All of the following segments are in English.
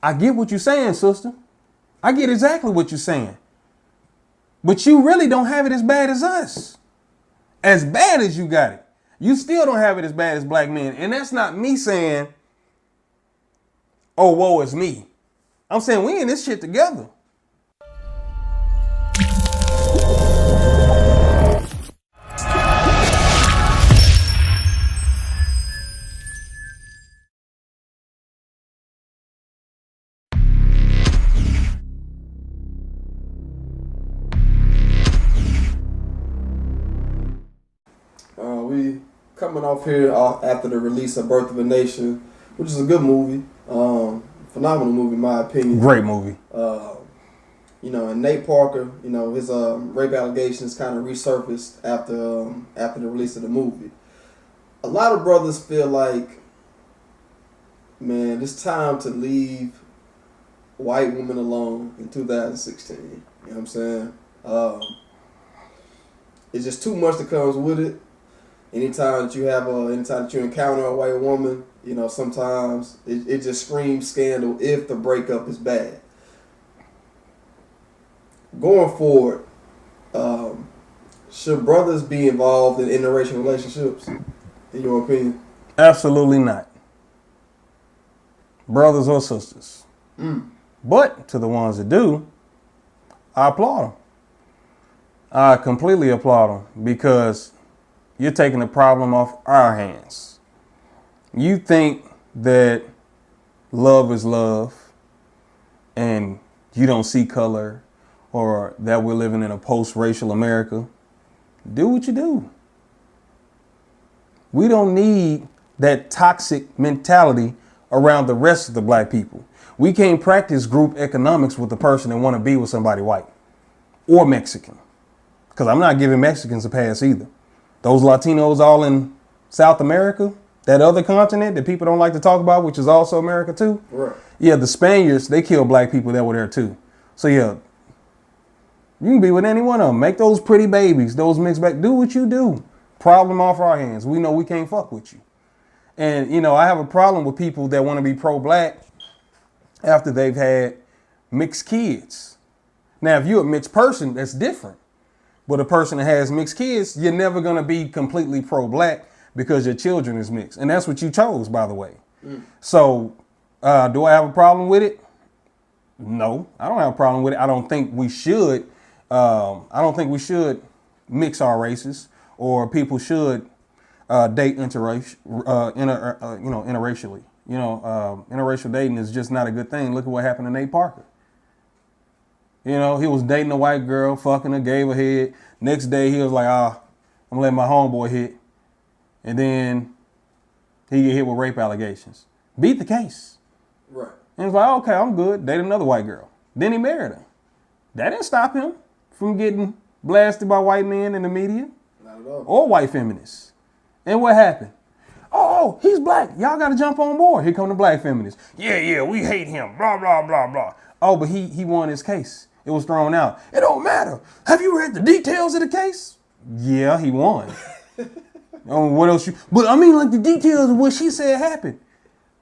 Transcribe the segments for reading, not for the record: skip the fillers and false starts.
I get what you're saying, sister. I get exactly what you're saying. But you really don't have it as bad as us. As bad as you got it. You still don't have it as bad as black men. And that's not me saying, oh, woe is me. I'm saying we in this shit together. We coming off here after the release of Birth of a Nation, which is a good movie, phenomenal movie in my opinion. Great movie. And Nate Parker, his rape allegations kind of resurfaced after the release of the movie. A lot of brothers feel like, man, it's time to leave white women alone in 2016. You know what I'm saying? It's just too much that comes with it. Anytime that you encounter a white woman, sometimes it just screams scandal if the breakup is bad. Going forward, should brothers be involved in interracial relationships, in your opinion? Absolutely not. Brothers or sisters. But to the ones that do, I applaud them. I completely applaud them because you're taking the problem off our hands. You think that love is love and you don't see color or that we're living in a post-racial America. Do what you do. We don't need that toxic mentality around the rest of the black people. We can't practice group economics with a person that want to be with somebody white or Mexican. Because I'm not giving Mexicans a pass either. Those Latinos all in South America, that other continent that people don't like to talk about, which is also America too. Right. Yeah, the Spaniards, they killed black people that were there too. So yeah, you can be with any one of them. Make those pretty babies, those mixed back. Do what you do. Problem off our hands. We know we can't fuck with you. And, I have a problem with people that want to be pro-black after they've had mixed kids. Now, if you're a mixed person, that's different. But a person that has mixed kids, you're never going to be completely pro-black because your children is mixed. And that's what you chose, by the way. So do I have a problem with it? No, I don't have a problem with it. I don't think we should. Mix our races, or people should date interracially. Interracial dating is just not a good thing. Look at what happened to Nate Parker. He was dating a white girl, fucking her, gave her head. Next day, he was like, I'm gonna let my homeboy hit. And then he get hit with rape allegations. Beat the case. Right. And he was like, okay, I'm good. Date another white girl. Then he married her. That didn't stop him from getting blasted by white men in the media. Not at all. Or white feminists. And what happened? Oh, he's black. Y'all got to jump on board. Here come the black feminists. Yeah, we hate him. Blah, blah, blah, blah. Oh, but he won his case. It was thrown out. It don't matter. Have you read the details of the case? Yeah, he won. What else but I mean, like the details of what she said happened.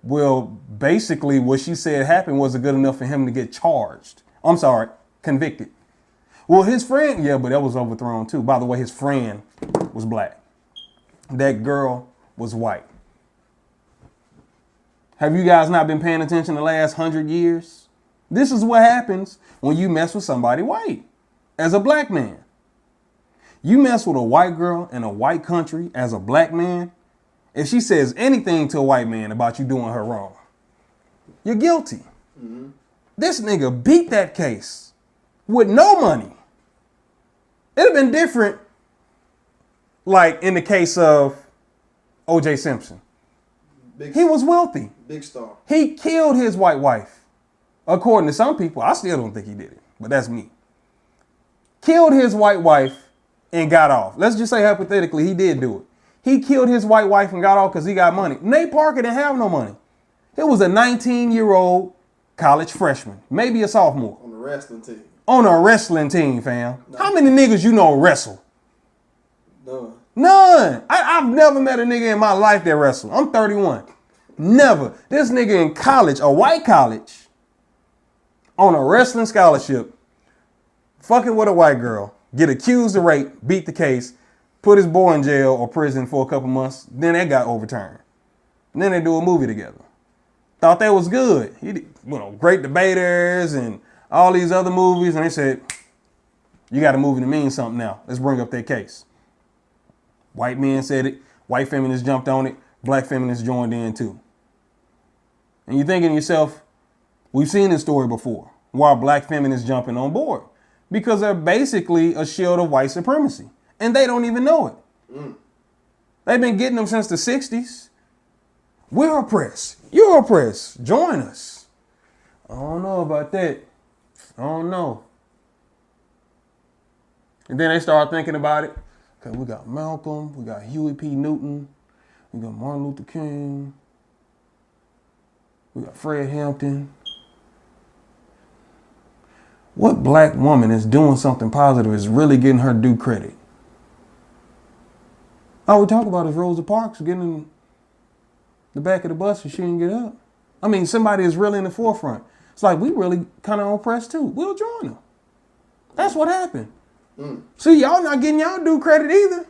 Well, basically what she said happened wasn't good enough for him to get charged. I'm sorry, convicted. Well, his friend, yeah, but that was overthrown too. By the way, his friend was black. That girl was white. Have you guys not been paying attention the last 100 years? This is what happens when you mess with somebody white as a black man. You mess with a white girl in a white country as a black man, if she says anything to a white man about you doing her wrong, you're guilty. Mm-hmm. This nigga beat that case with no money. It'd have been different, like in the case of O.J. Simpson. He was wealthy. Big star. He killed his white wife. According to some people, I still don't think he did it, but that's me. Killed his white wife and got off. Let's just say hypothetically he did do it. He killed his white wife and got off because he got money. Nate Parker didn't have no money. It was a 19-year-old college freshman, maybe a sophomore. On the wrestling team. On a wrestling team, fam. No. How many niggas you know wrestle? None. I've never met a nigga in my life that wrestled. I'm 31. Never. This nigga in college, a white college, on a wrestling scholarship, fucking with a white girl, get accused of rape, beat the case, put his boy in jail or prison for a couple months, then that got overturned. And then they do a movie together. Thought that was good. Great Debaters and all these other movies, and they said, you got a movie to mean something now. Let's bring up that case. White men said it, white feminists jumped on it, black feminists joined in too. And you're thinking to yourself, we've seen this story before. Why are black feminists jumping on board? Because they're basically a shield of white supremacy. And they don't even know it. They've been getting them since the 60s. We're oppressed. You're oppressed. Join us. I don't know about that. I don't know. And then they start thinking about it. Okay, we got Malcolm, we got Huey P. Newton, we got Martin Luther King, we got Fred Hampton. What black woman is doing something positive is really getting her due credit? All we talk about is Rosa Parks getting in the back of the bus and she didn't get up. I mean, somebody is really in the forefront. It's like we really kind of oppressed too. We'll join them. That's what happened. See, y'all not getting y'all due credit either.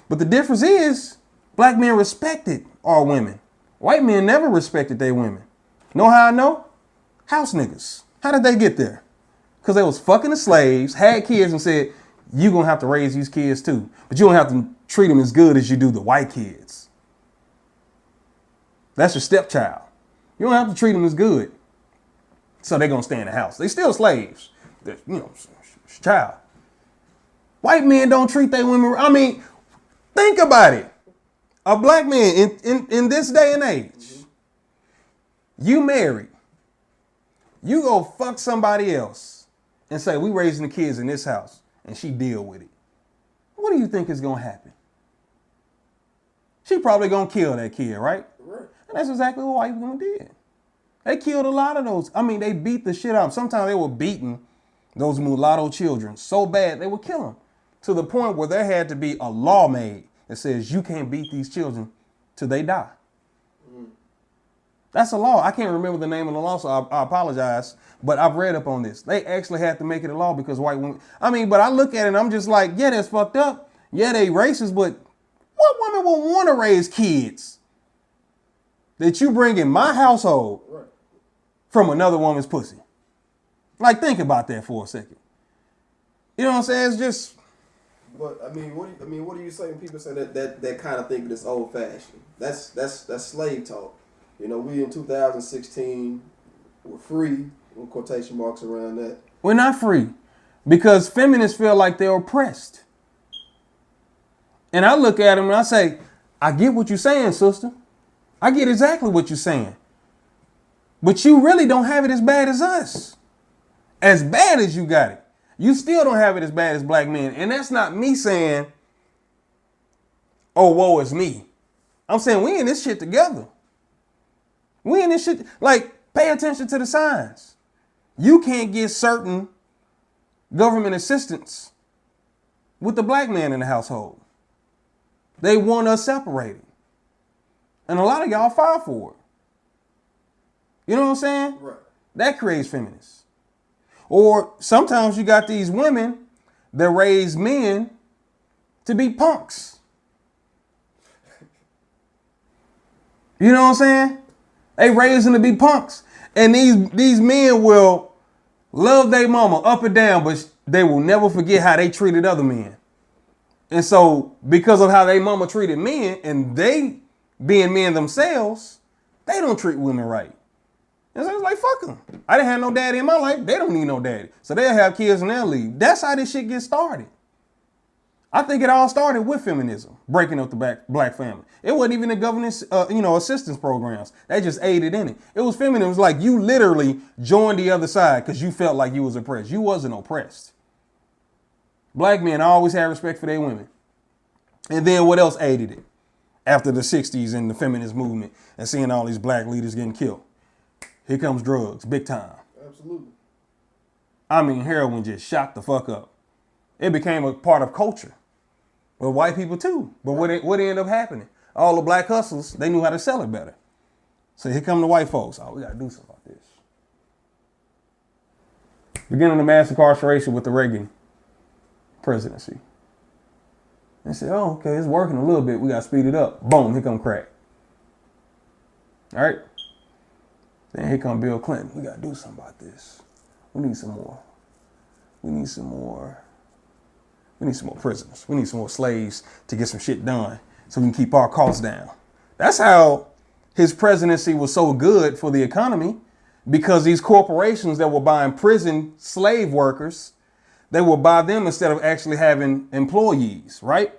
But the difference is black men respected our women. White men never respected their women. Know how I know? House niggas. How did they get there? Because they was fucking the slaves, had kids and said, you gonna have to raise these kids too. But you don't have to treat them as good as you do the white kids. That's your stepchild. You don't have to treat them as good. So they're gonna stay in the house. They still slaves. Child. White men don't treat their women. I mean, think about it. A black man in this day and age, you married, you go fuck somebody else and say, we raising the kids in this house, and she deal with it. What do you think is gonna happen? She probably gonna kill that kid, right? Right. And that's exactly what white women did. They killed a lot of those. I mean, they beat the shit out of them. Sometimes they were beating those mulatto children so bad they would kill them. To the point where there had to be a law made that says you can't beat these children till they die. That's a law. I can't remember the name of the law, so I apologize. But I've read up on this. They actually had to make it a law because white women. I mean, but I look at it and I'm just like, yeah, that's fucked up. Yeah, they racist, but what woman will want to raise kids that you bring in my household from another woman's pussy? Like, think about that for a second. You know what I'm saying? It's just. But I mean, what do you say when people say that kind of thinking is old fashioned? That's slave talk. You know, we in 2016, we're free. With quotation marks around that. We're not free because feminists feel like they're oppressed. And I look at them and I say, I get what you're saying, sister. I get exactly what you're saying. But you really don't have it as bad as us. As bad as you got it. You still don't have it as bad as black men. And that's not me saying, oh, woe is me. I'm saying we in this shit together. We in this shit. Like, pay attention to the signs. You can't get certain government assistance with the black man in the household. They want us separated. And a lot of y'all fight for it. You know what I'm saying? Right. That creates feminists. Or sometimes you got these women that raise men to be punks. You know what I'm saying? They raise them to be punks. And these men will love their mama up and down, but they will never forget how they treated other men. And so because of how they mama treated men and they being men themselves, they don't treat women right. And so it's like, fuck them. I didn't have no daddy in my life. They don't need no daddy. So they'll have kids and they'll leave. That's how this shit gets started. I think it all started with feminism, breaking up the black family. It wasn't even the government's, assistance programs. They just aided in it. It was feminism. It was like you literally joined the other side because you felt like you was oppressed. You wasn't oppressed. Black men always had respect for their women. And then what else aided it? After the 60s and the feminist movement and seeing all these black leaders getting killed. Here comes drugs, big time. Absolutely. I mean, heroin just shot the fuck up. It became a part of culture. Well, white people too. But what ended up happening? All the black hustlers, they knew how to sell it better. So here come the white folks. Oh, we got to do something about this. Beginning of mass incarceration with the Reagan presidency. They said, oh, okay, it's working a little bit. We got to speed it up. Boom, here come crack. All right? Then here come Bill Clinton. We got to do something about this. We need some more. We need some more prisoners. We need some more slaves to get some shit done so we can keep our costs down. That's how his presidency was so good for the economy, because these corporations that were buying prison slave workers, they would buy them instead of actually having employees, right?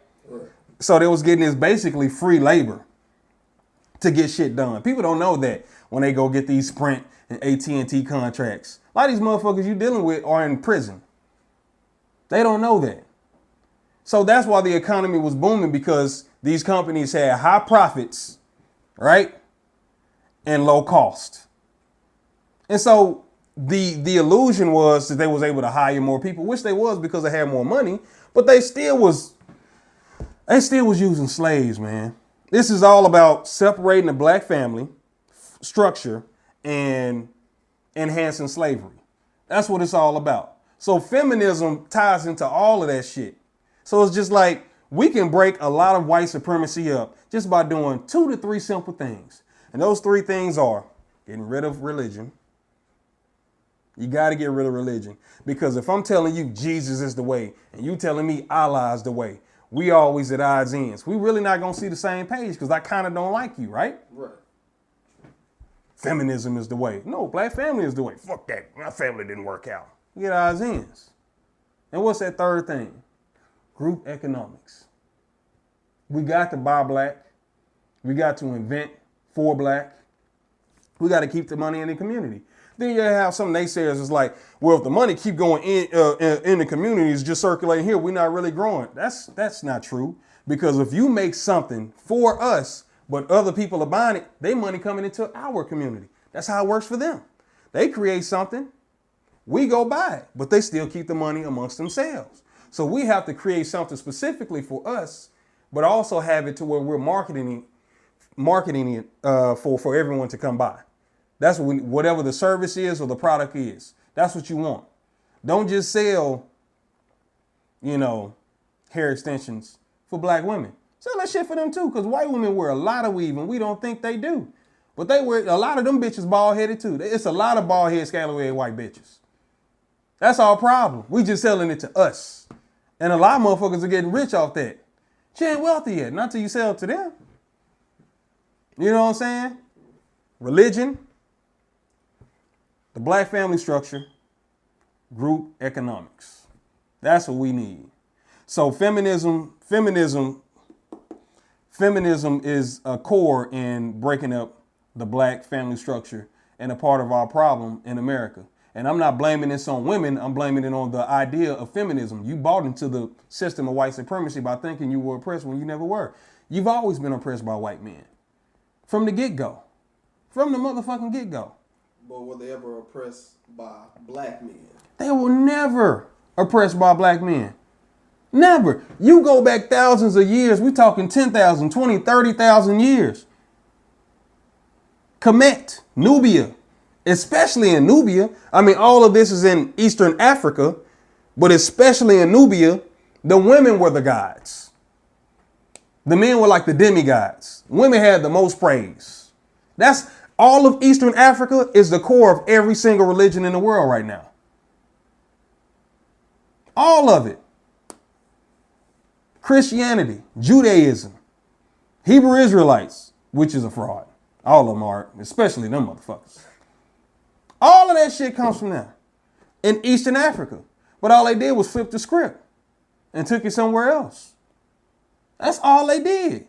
So they was getting this basically free labor to get shit done. People don't know that when they go get these Sprint and AT&T contracts. A lot of these motherfuckers you dealing with are in prison. They don't know that. So that's why the economy was booming, because these companies had high profits, right? And low cost. And so the illusion was that they was able to hire more people, which they was because they had more money, but they still was using slaves, man. This is all about separating the black family structure and enhancing slavery. That's what it's all about. So feminism ties into all of that shit. So it's just like we can break a lot of white supremacy up just by doing 2 to 3 simple things. And those 3 things are getting rid of religion. You got to get rid of religion, because if I'm telling you Jesus is the way and you telling me Allah is the way, we always at odds ends. We really not going to see the same page, because I kind of don't like you, right? Right. Feminism is the way. No, black family is the way. Fuck that. My family didn't work out. We at odds ends. And what's that third thing? Group economics. We got to buy black. We got to invent for black. We got to keep the money in the community. Then you have some naysayers is like, well, if the money keep going in the communities, just circulating here, we're not really growing. That's not true. Because if you make something for us, but other people are buying it, they money coming into our community. That's how it works for them. They create something, we go buy it, but they still keep the money amongst themselves. So we have to create something specifically for us, but also have it to where we're marketing it for everyone to come buy. That's whatever the service is or the product is. That's what you want. Don't just sell, hair extensions for black women. Sell that shit for them too, because white women wear a lot of weave and we don't think they do. But they wear, a lot of them bitches bald-headed too. It's a lot of bald-headed, scallywag white bitches. That's our problem. We just selling it to us. And a lot of motherfuckers are getting rich off that. She ain't wealthy yet, not till you sell it to them. You know what I'm saying? Religion, the black family structure, group economics. That's what we need. So feminism is a core in breaking up the black family structure and a part of our problem in America. And I'm not blaming this on women. I'm blaming it on the idea of feminism. You bought into the system of white supremacy by thinking you were oppressed when you never were. You've always been oppressed by white men. From the get-go. From the motherfucking get-go. But were they ever oppressed by black men? They were never oppressed by black men. Never. You go back thousands of years. We're talking 10,000, 20, 30,000 years. Kemet, Nubia. Especially in Nubia. I mean, all of this is in Eastern Africa, but especially in Nubia, the women were the gods. The men were like the demigods. Women had the most praise. That's all of Eastern Africa is the core of every single religion in the world right now. All of it. Christianity, Judaism, Hebrew Israelites, which is a fraud. All of them are, especially them motherfuckers. All of that shit comes from them in Eastern Africa. But all they did was flip the script and took it somewhere else. That's all they did.